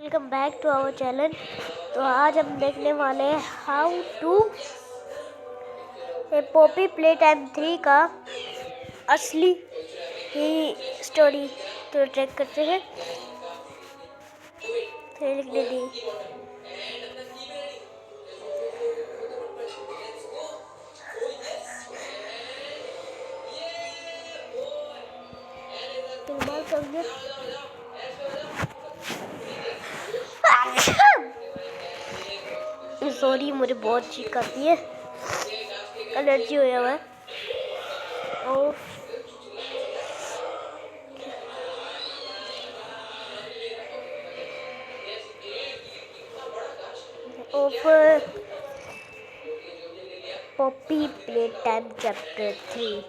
Welcome back to our channel. तो आज हम देखने वाले हैं how to Poppy Playtime 3 का असली ही स्टोरी। तो ट्रैक करते हैं, फिर लिखने दी। सॉरी, मुझे बहुत चीख आती है, एलर्जी हुआ है। और पॉपी प्ले टाइम चैप्टर 3।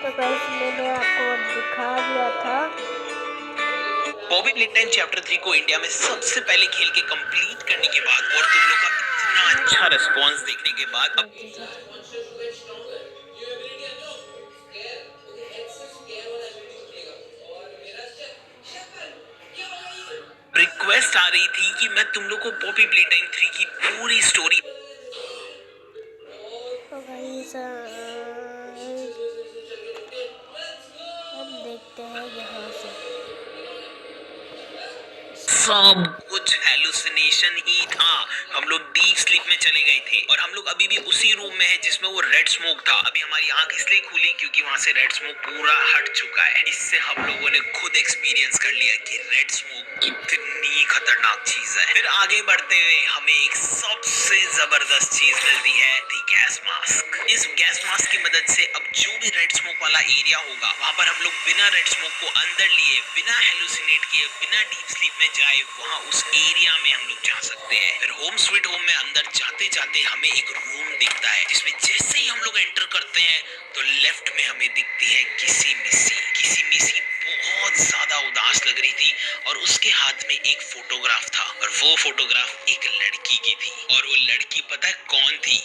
तो गाइस, मैंने आपको दिखा दिया था पॉपी प्ले टाइम चैप्टर 3 को इंडिया में सबसे पहले खेल के कंप्लीट करने के बाद और तुम लोग का इतना अच्छा रिस्पांस देखने के बाद अब रिक्वेस्ट आ रही थी कि मैं तुम लोग को पॉपी प्ले टाइम 3 की पूरी स्टोरी हम देखते हैं यहाँ से। सब कुछ हेलुसिनेशन ही था। हम लोग डीप स्लीप में चले गए थे और हम लोग अभी भी उसी रूम में है जिसमें वो रेड स्मोक था। अभी हमारी आंख इसलिए खुली क्योंकि वहां से रेड स्मोक पूरा हट चुका है। इससे हम लोगों ने खुद एक्सपीरियंस कर लिया कि रेड स्मोक कितनी खतरनाक चीज है। फिर आगे बढ़ते हुए हमें एक सबसे जबरदस्त चीज मिलती है, दी गैस मास्क। इस गैस मास्क की मदद से अब जो भी रेड स्मोक वाला एरिया होगा वहां पर हम लोग बिना रेड स्मोक को अंदर लिए, बिना हेलुसिनेट किए, बिना डीप स्लीप में जाए वहां उस एरिया में हम लोग जा सकते हैं। फिर होम स्वीट होम में अंदर जाते जाते हमें एक रूम दिखता है जिसमें जैसे ही हम लोग एंटर करते हैं तो लेफ्ट में हमें दिखती है किसी मिसी बहुत ज्यादा उदास लग रही थी और उसके हाथ में एक फोटोग्राफ था और वो फोटोग्राफ एक लड़की की थी। और वो लड़की पता है कौन थी?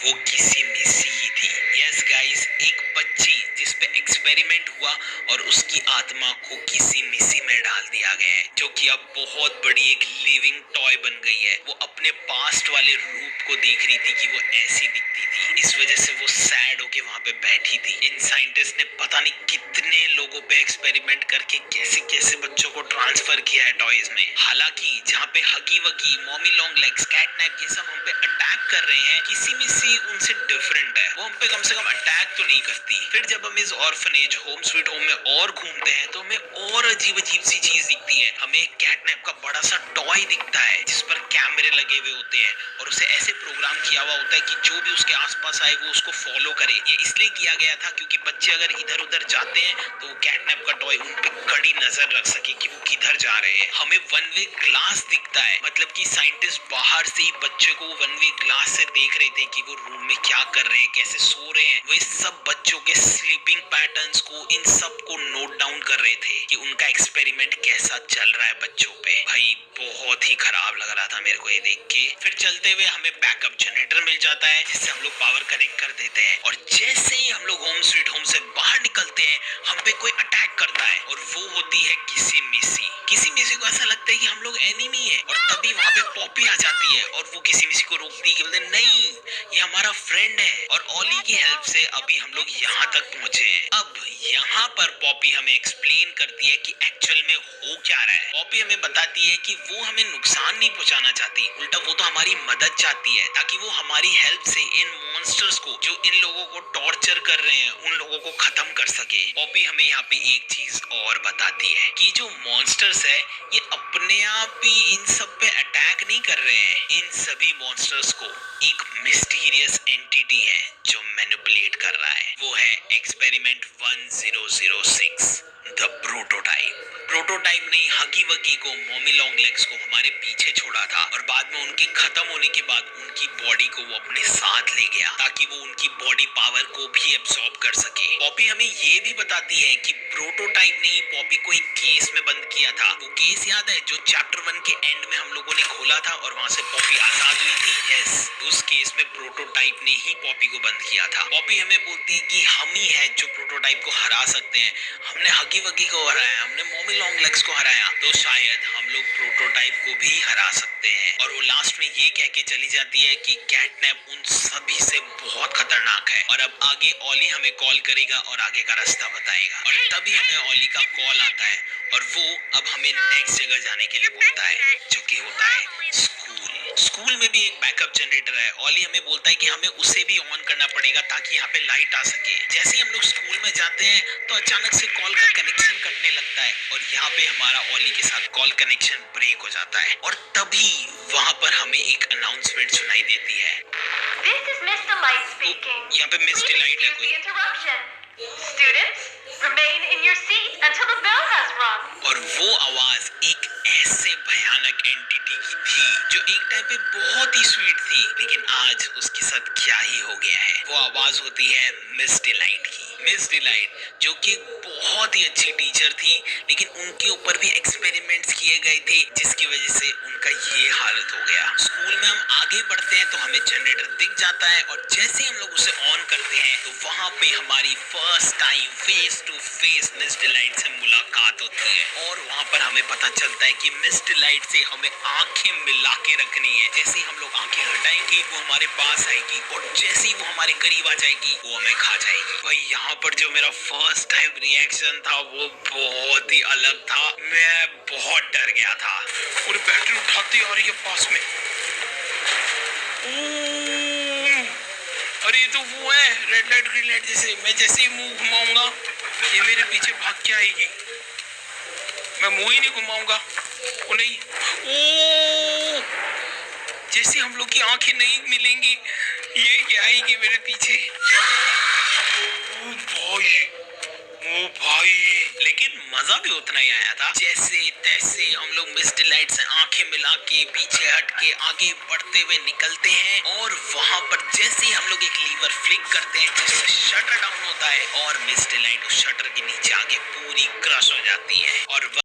वो किसी मिसी ही थी। यस गाइस, एक बच्ची जिस पे एक्सपेरिमेंट हुआ और उसकी आत्मा को किसी मिसी में डाल दिया गया है, जो कि अब बहुत बड़ी एक लिविंग टॉय बन गई है। वो अपने पास्ट वाले रूप को देख रही थी कि वो ऐसी दिखती थी। इस वजह से वो सैड होके वहां पे बैठी थी। इन साइंटिस्ट ने पता नहीं कितने लोगों पे एक्सपेरिमेंट करके कैसे कैसे बच्चों को ट्रांसफर किया है टॉयज में। हालांकि जहाँ पे हगी वगी, मॉमी लॉन्ग लेग्स, कैटनैप ये सब हम पे अटैक कर रहे हैं, किसी मिसी उनसे डिफरेंट है। वो हम पे कम से कम अटैक तो नहीं करती। फिर जब हम इस ऑर्फनेज होम स्वीट होम में और घूमते हैं तो हमें और अजीब अजीब सी चीज दिखती है। हमें एक कैटनैप का बड़ा सा टॉय दिखता है जिस पर कैमरे लगे हुए होते हैं और उसे ऐसे प्रोग्राम किया हुआ होता है कि जो भी उसके आसपास आए वो उसको फॉलो करे। ये इसलिए किया गया था क्योंकि बच्चे अगर इधर उधर जाते हैं तो वो कैटनैप का टॉय उन पे कड़ी नजर रख सके कि वो किधर जा रहे हैं। हमें वन वे ग्लास दिखता है, मतलब कि साइंटिस्ट बाहर से ही बच्चे को वन वे ग्लास से देख रहे थे कि वो रूम में क्या कर रहे हैं, कैसे सो रहे हैं। वो इस सब बच्चों के स्लीपिंग पैटर्न्स को, इन सब को नोट डाउन कर रहे थे कि उनका एक्सपेरिमेंट कैसा चल रहा है बच्चों पे। भाई बहुत ही खराब लग रहा था मेरे को ये देख के। फिर चलते हुए हमें बैकअप जनरेटर मिल जाता है जिससे हम लोग पावर कनेक्ट कर देते हैं और जैसे ही हम लोग होम स्वीट होम से बाहर निकलते हैं हम पे कोई अटैक करता है और वो होती है किसी मिसी को ऐसा लगता है कि हम लोग एनिमी है और तभी वहां पे पॉपी आ जाती है और वो किसी मिसी को रोकती है कि बोलते नहीं, ये हमारा फ्रेंड है। और ओली की हेल्प से अभी हम लोग यहाँ तक पहुंचे हैं। अब यहाँ पर पॉपी हमें एक्सप्लेन करती है कि एक्चुअल में हो क्या रहा है। पॉपी हमें बताती है कि वो हमें नुकसान नहीं पहुंचाना चाहती, उल्टा वो तो हमारी मदद चाहती है ताकि वो हमारी हेल्प से इन मॉन्स्टर्स को, जो इन लोगों को टॉर्चर कर रहे हैं, उन लोगों को खत्म कर सके। पॉपी हमें यहाँ पे एक चीज और बताती है कि जो मॉन्स्टर्स है ये अपने आप ही इन सब पे अटैक नहीं कर रहे हैं। इन सभी मॉन्स्टर्स को एक मिस्टीरियस एंटिटी है जो मैनिपुलेट कर रहा है। वो है एक्सपेरिमेंट 1006, द प्रोटोटाइप ने हगी वगी को, मॉमी लॉन्ग लेग्स को हमारे पीछे छोड़ा था और बाद में उनके खत्म होने के बाद उनकी बॉडी को वो अपने साथ ले गया ताकि वो उनकी बॉडी पावर को भी एब्सॉर्ब कर सके। पॉपी हमें ये भी बताती है कि प्रोटोटाइप ने ही पॉपी को एक केस में बंद किया था। वो केस याद है जो चैप्टर 1 के एंड में हम लोगों ने खोला था और वहां से पॉपी आजाद हुई थी। यस, उस केस में प्रोटोटाइप ने ही पॉपी को बंद किया था। पॉपी हमें बोलती है कि हम ही है जो प्रोटोटाइप को हरा सकते हैं। हमने हगी वगी को हराया, हमने मॉमी लॉन्ग लेग्स को हराया, तो शायद हम लोग प्रोटोटाइप को भी हरा सकते हैं। और वो लास्ट में ये कह के चली जाती है कि कैटनैप उन सभी से बहुत खतरनाक है और अब आगे ऑली हमें कॉल करेगा और आगे का रास्ता बताएगा। और तभी हमें ऑली का कॉल आता है और वो अब हमें नेक्स्ट जगह जाने के लिए बोलता है, जो कि होता है स्कूल में भी एक बैकअप जनरेटर है। ऑली हमें बोलता है कि हमें उसे भी ऑन करना पड़ेगा ताकि यहाँ पे लाइट आ सके। जैसे ही हम लोग स्कूल में जाते हैं तो अचानक से कॉल का कनेक्शन कटने लगता है और यहाँ पे हमारा ऑली के साथ कॉल कनेक्शन ब्रेक हो जाता है और तभी वहाँ पर हमें एक अनाउंसमेंट सुनाई देती है। This is Miss Delight speaking. यहाँ पे मिस डिलाइट है Excuse कोई। the interruption. Students, remain in your seat until the bell has rung. और वो आवाज एक ऐसे भयानक एंटिटी की थी जो एक टाइम पे बहुत ही स्वीट थी, लेकिन आज उसके साथ क्या ही हो गया है। वो आवाज होती है मिस डिलाइट की। मिस डिलाइट जो कि बहुत ही अच्छी टीचर थी, लेकिन उनके ऊपर भी एक्सपेरिमेंट्स किए गए थे जिसकी वजह से उनका ये हालत हो गया। स्कूल में हम आगे बढ़ते हैं तो हमें जनरेटर दिख जाता है और जैसे हम लोग उसे ऑन करते हैं तो वहां पे हमारी first time face to face Miss Delight से मुलाकात होती है और वहां पर हमें पता चलता है कि मिस डिलाइट से हमें आंखें मिला के रखनी है। जैसे ही हम लोग आंखें हटाएंगे वो हमारे पास आएगी और जैसे ही वो हमारे करीब आ जाएगी वो हमें खा जाएगी। भाई यहाँ पर जो मेरा फर्स्ट टाइम रिएक्शन था वो बहुत ही अलग था। मैं बहुत डर गया था। और बैटरी उठाती आ रही है पास में। अरे ये तो वो है रेड लाइट ग्रीन लाइट जैसे। मैं जैसे ही मुंह घुमाऊंगा ये मेरे पीछे भाग के आएगी। मैं मुंह ही नहीं घुमाऊंगा। ओ नहीं, ओ जैसे हम लोग की आंखें नहीं मिलेंगी ये क्या आएगी मेरे पीछे। ओ भाई, लेकिन मजा भी उतना ही आया था। जैसे तैसे हम लोग मिस डिलाइट से आंखें मिला के पीछे हट के आगे बढ़ते हुए निकलते हैं और वहां पर जैसे ही हम लोग एक लीवर फ्लिक करते हैं जिससे शटर डाउन होता है और मिस डिलाइट उस शटर के नीचे आके पूरी क्रश हो जाती है और